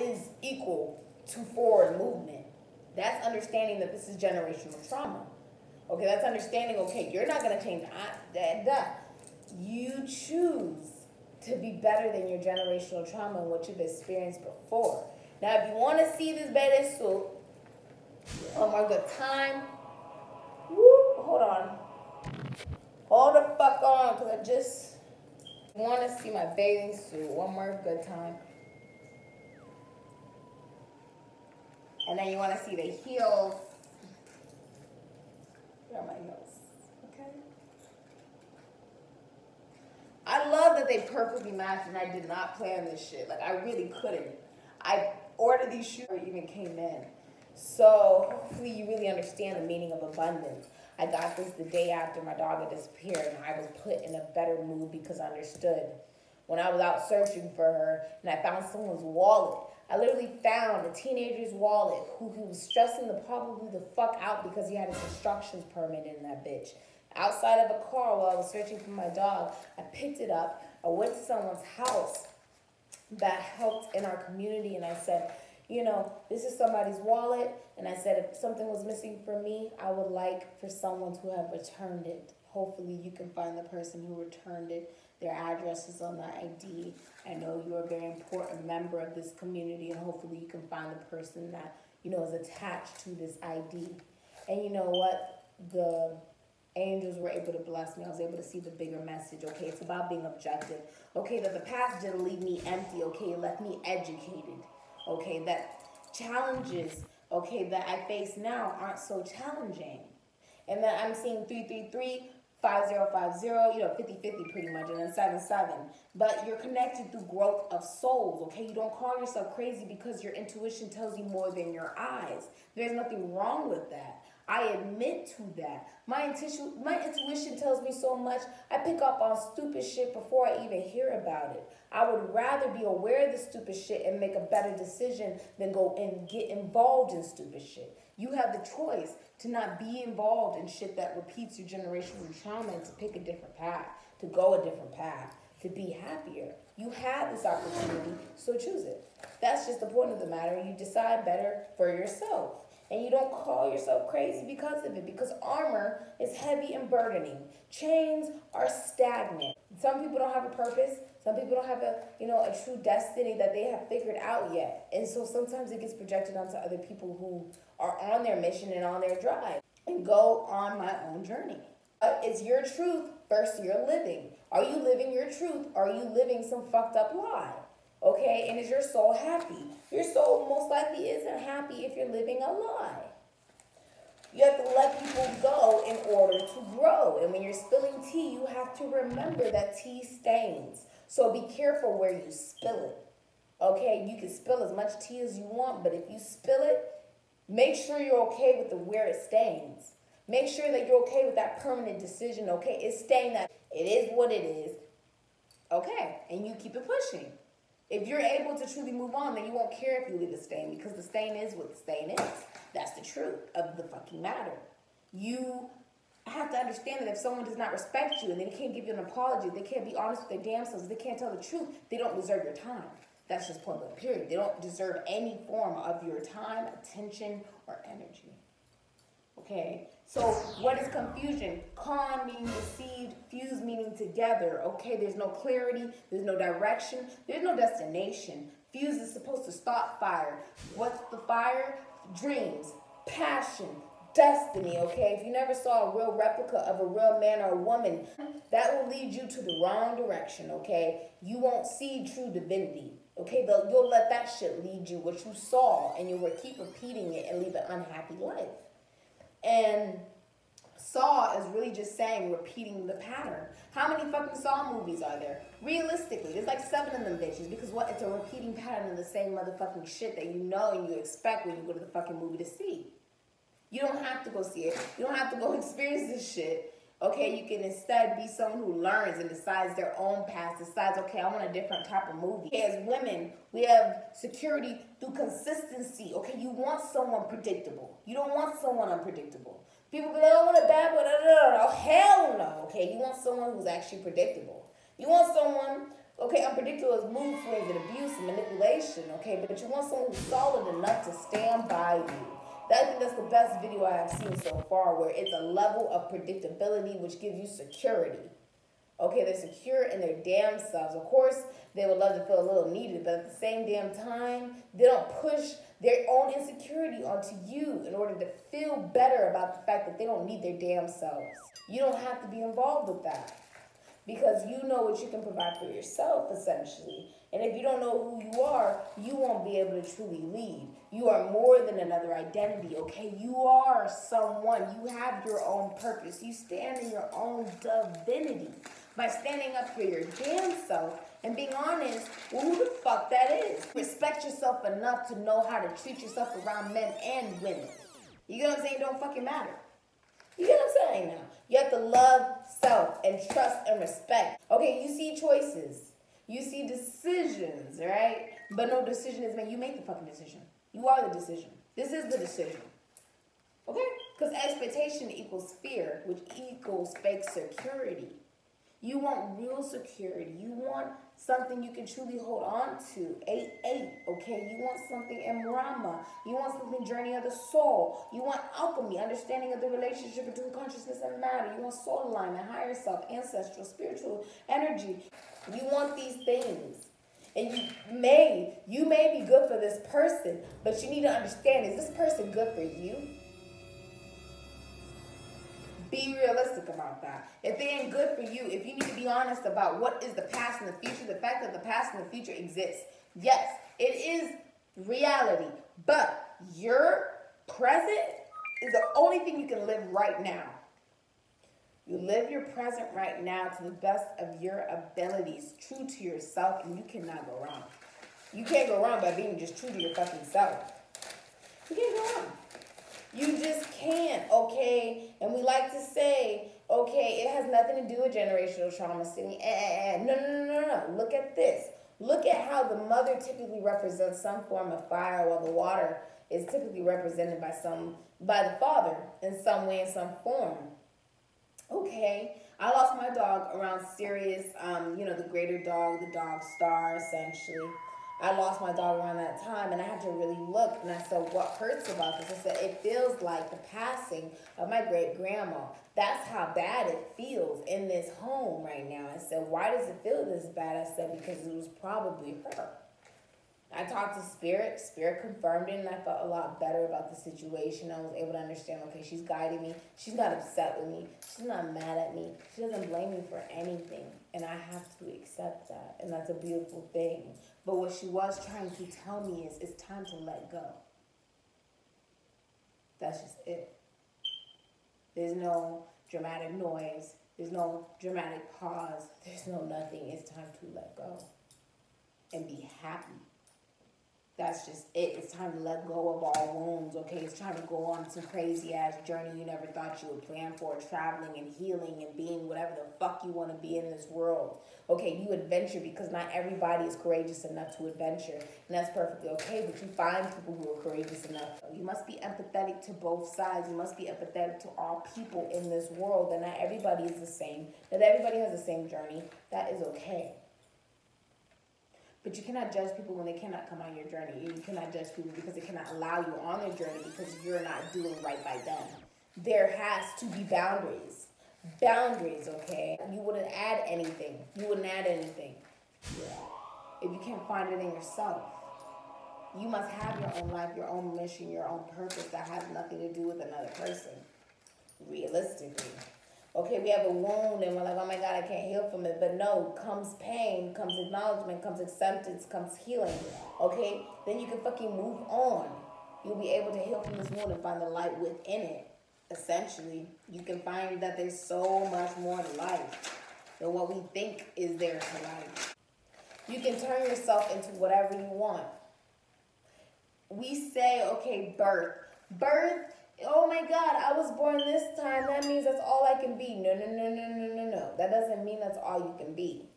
is equal to forward movement. That's understanding that this is generational trauma. Okay, that's understanding, okay, you're not going to change. You choose to be better than your generational trauma and what you've experienced before. Now, if you want to see this bathing suit, one more good time. Whoop, hold on. Hold the fuck on, because I just want to see my bathing suit. One more good time. And then you want to see the heels. Where are my heels? Okay. I love that they perfectly matched, and I did not plan this shit. Like, I really couldn't. I ordered these shoes before it even came in. So hopefully you really understand the meaning of abundance. I got this the day after my dog had disappeared, and I was put in a better mood because I understood. When I was out searching for her, and I found someone's wallet. I literally found a teenager's wallet who he was stressing probably the fuck out because he had his instructions permit in that bitch. Outside of a car while I was searching for my dog, I picked it up. I went to someone's house that helped in our community, and I said, you know, this is somebody's wallet, and I said if something was missing for me, I would like for someone to have returned it. Hopefully you can find the person who returned it. Their address is on the ID. I know you're a very important member of this community, and hopefully you can find the person that, you know, is attached to this ID. And you know what? The angels were able to bless me. I was able to see the bigger message. Okay, it's about being objective. Okay, that the past didn't leave me empty. Okay, it left me educated. Okay, that challenges, okay, that I face now aren't so challenging. And that I'm seeing 333, 5050, you know, 50-50 pretty much, and then 77. But you're connected through growth of souls, okay? You don't call yourself crazy because your intuition tells you more than your eyes. There's nothing wrong with that. I admit to that. My intuition tells me so much. I pick up on stupid shit before I even hear about it. I would rather be aware of the stupid shit and make a better decision than go and get involved in stupid shit. You have the choice to not be involved in shit that repeats your generational trauma and to pick a different path, to go a different path, to be happier. You have this opportunity, so choose it. That's just the point of the matter. You decide better for yourself. And you don't call yourself crazy because of it, because armor is heavy and burdening. Chains are stagnant. Some people don't have a purpose. Some people don't have a true destiny that they have figured out yet. And so sometimes it gets projected onto other people who are on their mission and on their drive. And go on my own journey. It's your truth versus your living. Are you living your truth? Or are you living some fucked up lie? Okay, and is your soul happy? Your soul most likely isn't happy if you're living a lie. You have to let people go in order to grow. And when you're spilling tea, you have to remember that tea stains. So be careful where you spill it. Okay, you can spill as much tea as you want, but if you spill it, make sure you're okay with where it stains. Make sure that you're okay with that permanent decision. Okay, it's staying that. It is what it is. Okay, and you keep it pushing. If you're able to truly move on, then you won't care if you leave a stain, because the stain is what the stain is. That's the truth of the fucking matter. You have to understand that if someone does not respect you and they can't give you an apology, they can't be honest with their damn selves, they can't tell the truth, they don't deserve your time. That's just point blank period. They don't deserve any form of your time, attention, or energy. Okay, so what is confusion? Con meaning deceived, fuse meaning together. Okay, there's no clarity, there's no direction, there's no destination. Fuse is supposed to start fire. What's the fire? Dreams, passion, destiny. Okay, if you never saw a real replica of a real man or a woman, that will lead you to the wrong direction. Okay, you won't see true divinity. Okay, you'll let that shit lead you, what you saw, and you will keep repeating it and live an unhappy life. And Saw is really just saying, repeating the pattern. How many fucking Saw movies are there? Realistically, there's like 7 of them bitches, because what? It's a repeating pattern of the same motherfucking shit that you know and you expect when you go to the fucking movie to see. You don't have to go see it. You don't have to go experience this shit. Okay, you can instead be someone who learns and decides their own path, decides, okay, I want a different type of movie. Okay, as women, we have security through consistency. Okay, you want someone predictable. You don't want someone unpredictable. People be like, I want a bad boy. No, hell no. Okay, you want someone who's actually predictable. You want someone Okay, unpredictable is mood swings and abuse and manipulation, okay? But you want someone who's solid enough to stand by you. I think that's the best video I have seen so far, where it's a level of predictability which gives you security. Okay, they're secure in their damn selves. Of course, they would love to feel a little needed, but at the same damn time, they don't push their own insecurity onto you in order to feel better about the fact that they don't need their damn selves. You don't have to be involved with that, because you know what you can provide for yourself, essentially. And if you don't know who you are, you won't be able to truly lead. You are more than another identity, okay? You are someone. You have your own purpose. You stand in your own divinity by standing up for your damn self and being honest with who the fuck that is. Respect yourself enough to know how to treat yourself around men and women. You know what I'm saying? It don't fucking matter. You get what I'm saying now? You have to love self and trust and respect. Okay, you see choices. You see decisions, right? But no decision is made. You make the fucking decision. You are the decision. This is the decision. Okay? Because expectation equals fear, which equals fake security. You want real security. You want something you can truly hold on to. 8-8, okay? You want something in Brahma. You want something journey of the soul. You want alchemy, understanding of the relationship between consciousness and matter. You want soul alignment, higher self, ancestral, spiritual energy. You want these things. And you may be good for this person, but you need to understand, is this person good for you? Be realistic about that. If they ain't good for you, if you need to be honest about what is the past and the future, the fact that the past and the future exists. Yes, it is reality, but your present is the only thing you can live right now. You live your present right now to the best of your abilities, true to yourself, and you cannot go wrong. You can't go wrong by being just true to your fucking self. You can't go wrong. You just can't, okay? And we like to say, okay, it has nothing to do with generational trauma, Sydney. No. Look at this. Look at how the mother typically represents some form of fire, while the water is typically represented by the father in some way, in some form. Okay, I lost my dog around Sirius, the greater dog, the dog star, essentially. I lost my dog around that time, and I had to really look, and I said, what hurts about this? I said, it feels like the passing of my great-grandma. That's how bad it feels in this home right now. I said, why does it feel this bad? I said, because it was probably her. I talked to Spirit. Spirit confirmed it, and I felt a lot better about the situation. I was able to understand, okay, she's guiding me. She's not upset with me. She's not mad at me. She doesn't blame me for anything, and I have to accept that, and that's a beautiful thing. But what she was trying to tell me is, it's time to let go. That's just it. There's no dramatic noise. There's no dramatic pause. There's no nothing. It's time to let go and be happy. That's just it. It's time to let go of all wounds, okay? It's time to go on some crazy-ass journey you never thought you would plan for, traveling and healing and being whatever the fuck you want to be in this world. Okay, you adventure because not everybody is courageous enough to adventure, and that's perfectly okay, but you find people who are courageous enough. You must be empathetic to both sides. You must be empathetic to all people in this world, and not everybody is the same. Not everybody has the same journey. That is okay. But you cannot judge people when they cannot come on your journey. You cannot judge people because they cannot allow you on their journey because you're not doing right by them. There has to be boundaries. Boundaries, okay? You wouldn't add anything. You wouldn't add anything if you can't find it in yourself. You must have your own life, your own mission, your own purpose that has nothing to do with another person, realistically. Okay, we have a wound and we're like, oh my God, I can't heal from it. But no, comes pain, comes acknowledgement, comes acceptance, comes healing. Okay, then you can fucking move on. You'll be able to heal from this wound and find the light within it. Essentially, you can find that there's so much more to life than what we think is there to life. You can turn yourself into whatever you want. We say, okay, birth. Oh my God, I was born this time. That means that's all I can be. No. That doesn't mean that's all you can be.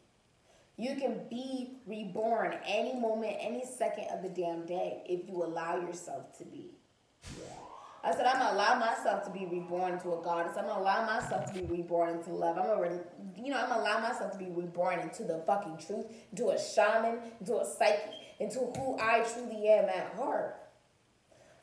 You can be reborn any moment, any second of the damn day if you allow yourself to be. I said, I'm going to allow myself to be reborn into a goddess. I'm going to allow myself to be reborn into love. I'm going to allow myself to be reborn into the fucking truth, into a shaman, into a psychic, into who I truly am at heart.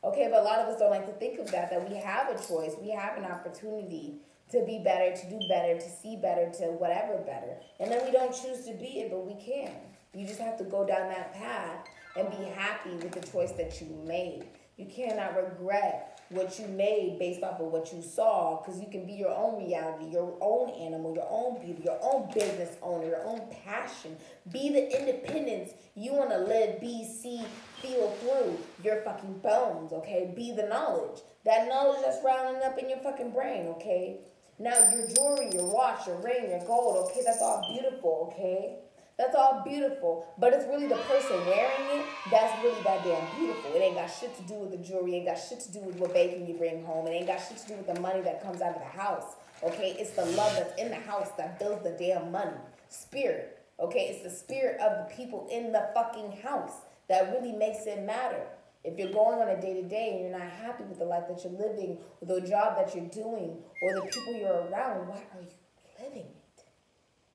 Okay, but a lot of us don't like to think of that we have a choice. We have an opportunity to be better, to do better, to see better, to whatever better. And then we don't choose to be it, but we can. You just have to go down that path and be happy with the choice that you made. You cannot regret what you made based off of what you saw, because you can be your own reality, your own animal, your own beauty, your own business owner, your own passion. Be the independence you want to live, be, see, feel through your fucking bones, okay? Be the knowledge. That knowledge that's rounding up in your fucking brain, okay? Now your jewelry, your watch, your ring, your gold, okay? That's all beautiful, okay? That's all beautiful, but it's really the person wearing it that's really that damn beautiful. It ain't got shit to do with the jewelry. It ain't got shit to do with what bacon you bring home. It ain't got shit to do with the money that comes out of the house, okay? It's the love that's in the house that builds the damn money. Spirit, okay? It's the spirit of the people in the fucking house that really makes it matter. If you're going on a day-to-day and you're not happy with the life that you're living, or the job that you're doing, or the people you're around, why are you living?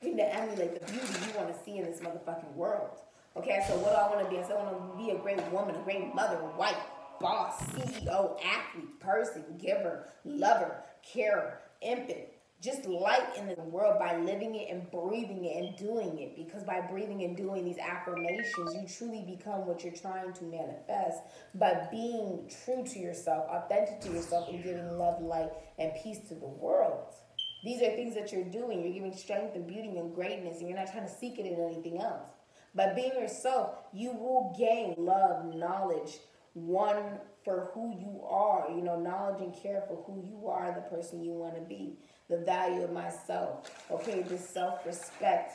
You need to emulate the beauty you want to see in this motherfucking world. Okay, so what do I want to be? I said I want to be a great woman, a great mother, wife, boss, CEO, athlete, person, giver, lover, carer, infant. Just light in the world by living it and breathing it and doing it. Because by breathing and doing these affirmations, you truly become what you're trying to manifest. By being true to yourself, authentic to yourself, and giving love, light, and peace to the world. These are things that you're doing. You're giving strength and beauty and greatness, and you're not trying to seek it in anything else. By being yourself, you will gain love, knowledge, one for who you are, knowledge and care for who you are, the person you want to be, the value of myself, okay, this self-respect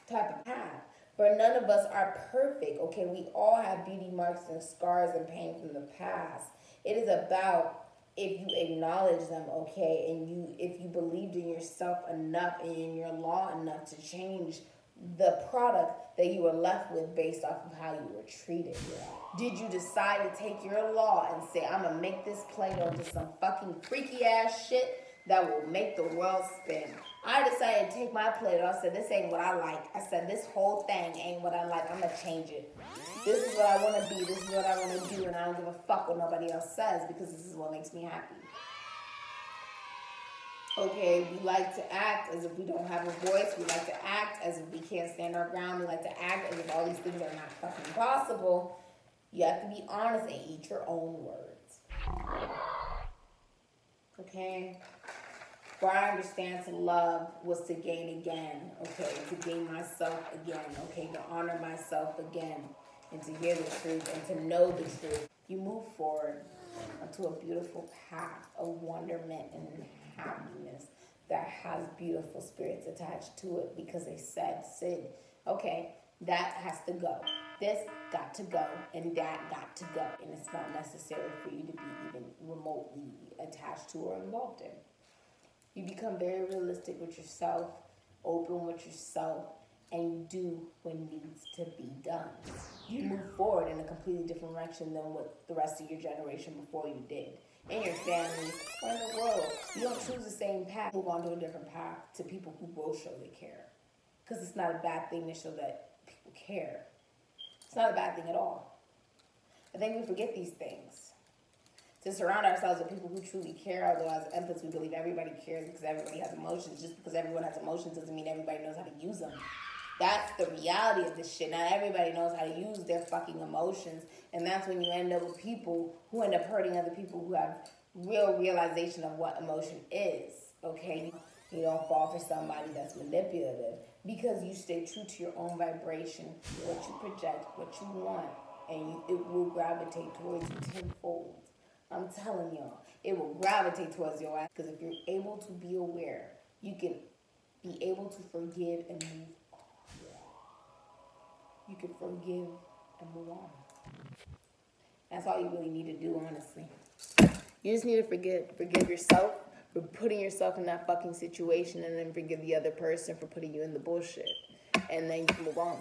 type of path. For none of us are perfect, okay? We all have beauty marks and scars and pain from the past. It is about if you acknowledge them, okay, and if you believed in yourself enough and in your law enough to change the product that you were left with based off of how you were treated. Did you decide to take your law and say, I'm going to make this Play-Doh into some fucking freaky ass shit that will make the world spin? I decided to take my Play-Doh. I said, this ain't what I like. I said, this whole thing ain't what I like. I'm going to change it. This is what I want to be. This is what I want to do. And I don't give a fuck what nobody else says, because this is what makes me happy. Okay, we like to act as if we don't have a voice. We like to act as if we can't stand our ground. We like to act as if all these things are not fucking possible. You have to be honest and eat your own words. Okay? For I understand to love was to gain again. Okay? To gain myself again. Okay? To honor myself again. And to hear the truth and to know the truth. You move forward onto a beautiful path of wonderment and happiness that has beautiful spirits attached to it, because they said, Sid, okay, that has to go. This got to go, and that got to go. And it's not necessary for you to be even remotely attached to or involved in. You become very realistic with yourself, open with yourself, and you do what needs to be done. You move forward in a completely different direction than what the rest of your generation before you did. In your family, or in the world. You don't choose the same path. Move on to a different path to people who will show they care. Because it's not a bad thing to show that people care. It's not a bad thing at all. I think we forget these things. To surround ourselves with people who truly care, although as empaths we believe everybody cares because everybody has emotions. Just because everyone has emotions doesn't mean everybody knows how to use them. That's the reality of this shit. Not everybody knows how to use their fucking emotions. And that's when you end up with people who end up hurting other people who have real realization of what emotion is. Okay? You don't fall for somebody that's manipulative, because you stay true to your own vibration, what you project, what you want, and it will gravitate towards you tenfold. I'm telling y'all, it will gravitate towards your ass, because if you're able to be aware, you can be able to forgive and move on. You can forgive and move on. That's all you really need to do, honestly. You just need to forgive yourself for putting yourself in that fucking situation, and then forgive the other person for putting you in the bullshit. And then you can move on.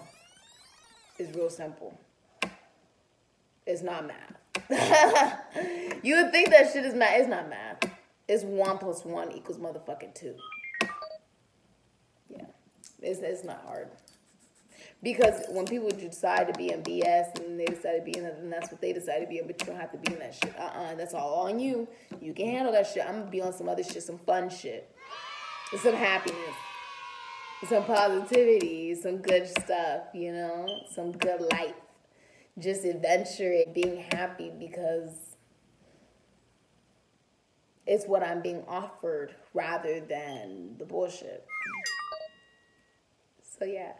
It's real simple. It's not math. You would think that shit is math. It's not math. It's 1 + 1 = motherfucking 2. Yeah, it's not hard. Because when people decide to be in BS and they decide to be in it, then that's what they decide to be in, but you don't have to be in that shit. That's all on you. You can handle that shit. I'm gonna be on some other shit, some fun shit. With some happiness. Some positivity, some good stuff, you know? Some good life. Just adventure, being happy because it's what I'm being offered rather than the bullshit. So yeah.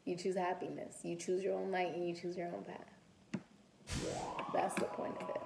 You choose happiness. You choose your own light and you choose your own path. That's the point of it.